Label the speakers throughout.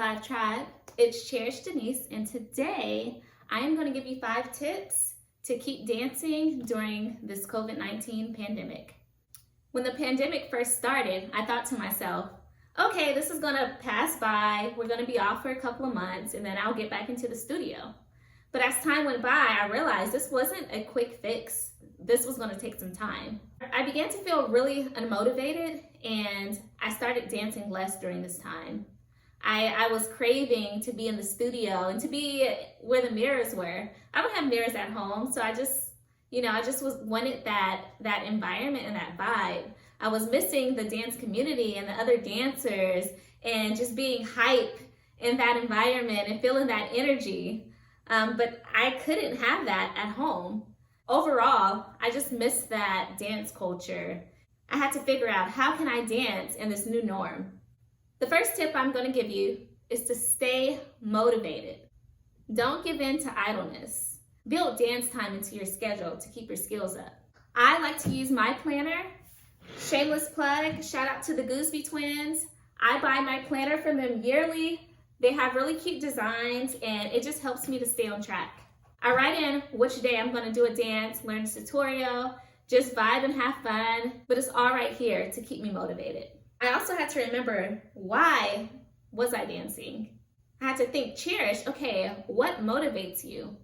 Speaker 1: Vibe Tribe. It's Cherish Denise, and today I am going to give you 5 tips to keep dancing during this COVID-19 pandemic. When the pandemic first started, I thought to myself, okay, this is going to pass by. We're going to be off for a couple of months, and then I'll get back into the studio. But as time went by, I realized this wasn't a quick fix. This was going to take some time. I began to feel really unmotivated, and I started dancing less during this time. I was craving to be in the studio and to be where the mirrors were. I don't have mirrors at home, so I just wanted that environment and that vibe. I was missing the dance community and the other dancers and just being hype in that environment and feeling that energy. But I couldn't have that at home. Overall, I just missed that dance culture. I had to figure out, how can I dance in this new norm? The first tip I'm going to give you is to stay motivated. Don't give in to idleness. Build dance time into your schedule to keep your skills up. I like to use my planner. Shameless plug, shout out to the Gooseby twins. I buy my planner from them yearly. They have really cute designs, and it just helps me to stay on track. I write in which day I'm going to do a dance, learn a tutorial, just vibe and have fun, but it's all right here to keep me motivated. I also had to remember, why was I dancing? I had to think, Cherish, okay, what motivates you?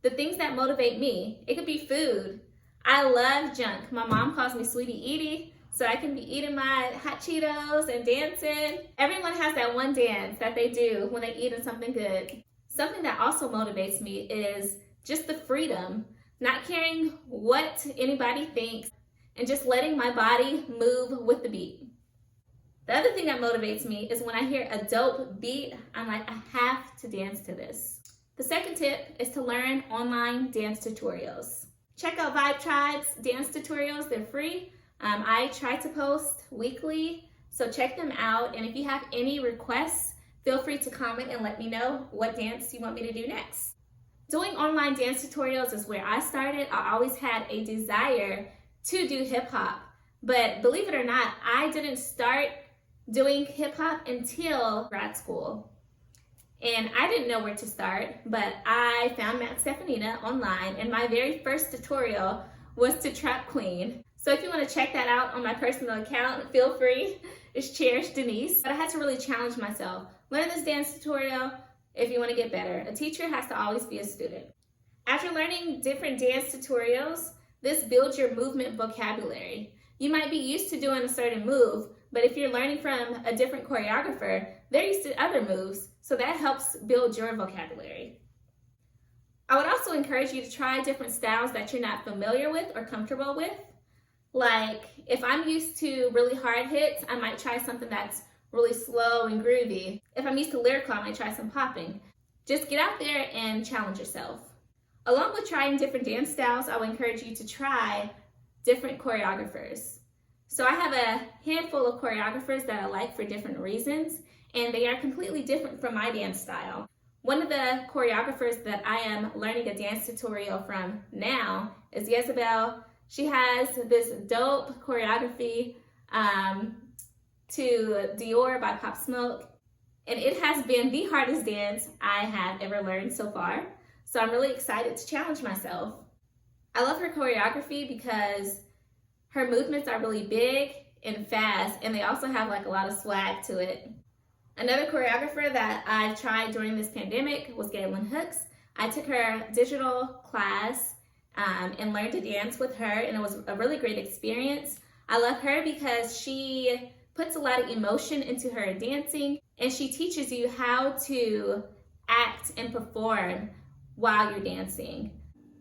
Speaker 1: The things that motivate me, it could be food. I love junk. My mom calls me Sweetie Edie, so I can be eating my hot Cheetos and dancing. Everyone has that one dance that they do when they're eating something good. Something that also motivates me is just the freedom, not caring what anybody thinks, and just letting my body move with the beat. The other thing that motivates me is when I hear a dope beat, I'm like, I have to dance to this. The second tip is to learn online dance tutorials. Check out Vibe Tribe's dance tutorials, they're free. I try to post weekly, so check them out. And if you have any requests, feel free to comment and let me know what dance you want me to do next. Doing online dance tutorials is where I started. I always had a desire to do hip hop, but believe it or not, I didn't start doing hip hop until grad school. And I didn't know where to start, but I found Matt Stefanina online, and my very first tutorial was to Trap Queen. So if you want to check that out on my personal account, feel free. It's Cherish Denise. But I had to really challenge myself. Learn this dance tutorial if you want to get better. A teacher has to always be a student. After learning different dance tutorials, this builds your movement vocabulary. You might be used to doing a certain move, but if you're learning from a different choreographer, they're used to other moves, so that helps build your vocabulary. I would also encourage you to try different styles that you're not familiar with or comfortable with. Like, if I'm used to really hard hits, I might try something that's really slow and groovy. If I'm used to lyrical, I might try some popping. Just get out there and challenge yourself. Along with trying different dance styles, I would encourage you to try different choreographers. So I have a handful of choreographers that I like for different reasons, and they are completely different from my dance style. One of the choreographers that I am learning a dance tutorial from now is Jezebel. She has this dope choreography to Dior by Pop Smoke, and it has been the hardest dance I have ever learned so far. So I'm really excited to challenge myself. I love her choreography because her movements are really big and fast, and they also have like a lot of swag to it. Another choreographer that I've tried during this pandemic was Galen Hooks. I took her digital class and learned to dance with her, and it was a really great experience. I love her because she puts a lot of emotion into her dancing, and she teaches you how to act and perform while you're dancing.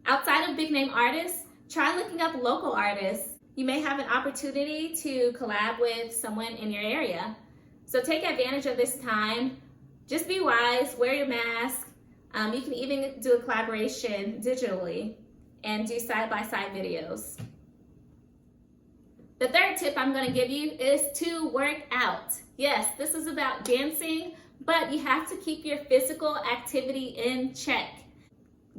Speaker 1: Outside of big name artists, try looking up local artists. You may have an opportunity to collab with someone in your area. So take advantage of this time. Just be wise, wear your mask. You can even do a collaboration digitally and do side-by-side videos. The third tip I'm going to give you is to work out. Yes, this is about dancing, but you have to keep your physical activity in check.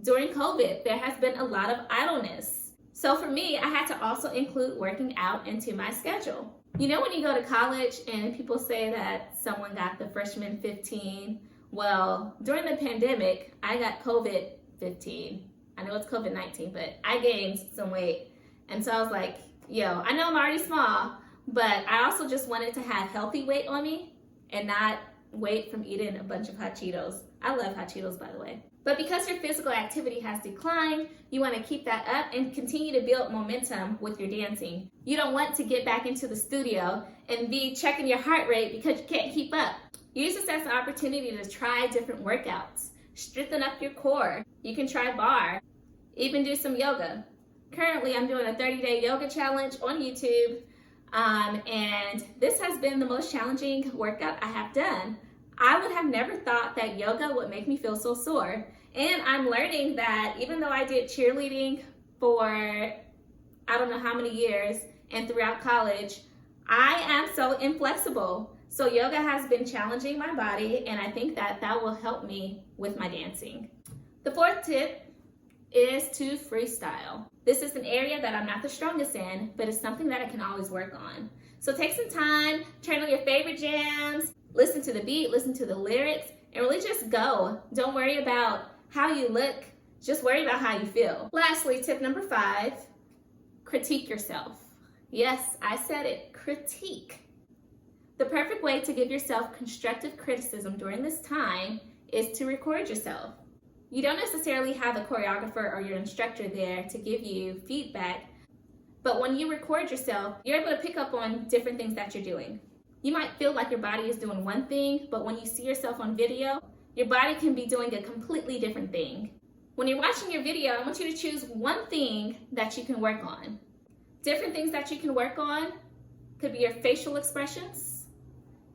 Speaker 1: During COVID, there has been a lot of idleness. So for me, I had to also include working out into my schedule. You know when you go to college and people say that someone got the freshman 15? Well, during the pandemic, I got COVID-15. I know it's COVID-19, but I gained some weight. And so I was like, yo, I know I'm already small, but I also just wanted to have healthy weight on me and not weight from eating a bunch of hot Cheetos. I love hot Cheetos, by the way. But because your physical activity has declined, you want to keep that up and continue to build momentum with your dancing. You don't want to get back into the studio and be checking your heart rate because you can't keep up. Use this as an opportunity to try different workouts. Strengthen up your core. You can try bar, even do some yoga. Currently, I'm doing a 30-day yoga challenge on YouTube, and this has been the most challenging workout I have done. I would have never thought that yoga would make me feel so sore. And I'm learning that even though I did cheerleading for I don't know how many years and throughout college, I am so inflexible. So yoga has been challenging my body, and I think that that will help me with my dancing. The fourth tip is to freestyle. This is an area that I'm not the strongest in, but it's something that I can always work on. So take some time, turn on your favorite jams, listen to the beat, listen to the lyrics, and really just go. Don't worry about how you look, just worry about how you feel. Lastly, tip number 5, critique yourself. Yes, I said it, critique. The perfect way to give yourself constructive criticism during this time is to record yourself. You don't necessarily have a choreographer or your instructor there to give you feedback, but when you record yourself, you're able to pick up on different things that you're doing. You might feel like your body is doing one thing, but when you see yourself on video, your body can be doing a completely different thing. When you're watching your video, I want you to choose one thing that you can work on. Different things that you can work on could be your facial expressions.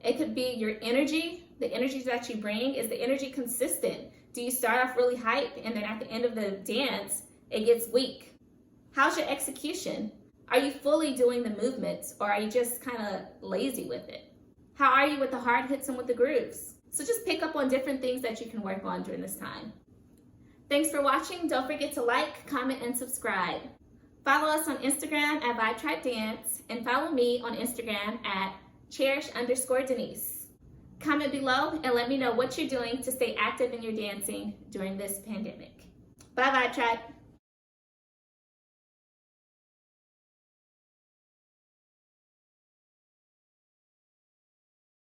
Speaker 1: It could be your energy, the energy that you bring. Is the energy consistent? Do you start off really hype and then at the end of the dance, it gets weak? How's your execution? Are you fully doing the movements, or are you just kind of lazy with it? How are you with the hard hits and with the grooves? So just pick up on different things that you can work on during this time. Thanks for watching. Don't forget to like, comment, and subscribe. Follow us on Instagram at Vibe Tribe Dance, and follow me on Instagram at Cherish_Denise. Comment below and let me know what you're doing to stay active in your dancing during this pandemic. Bye, Vibe Tribe.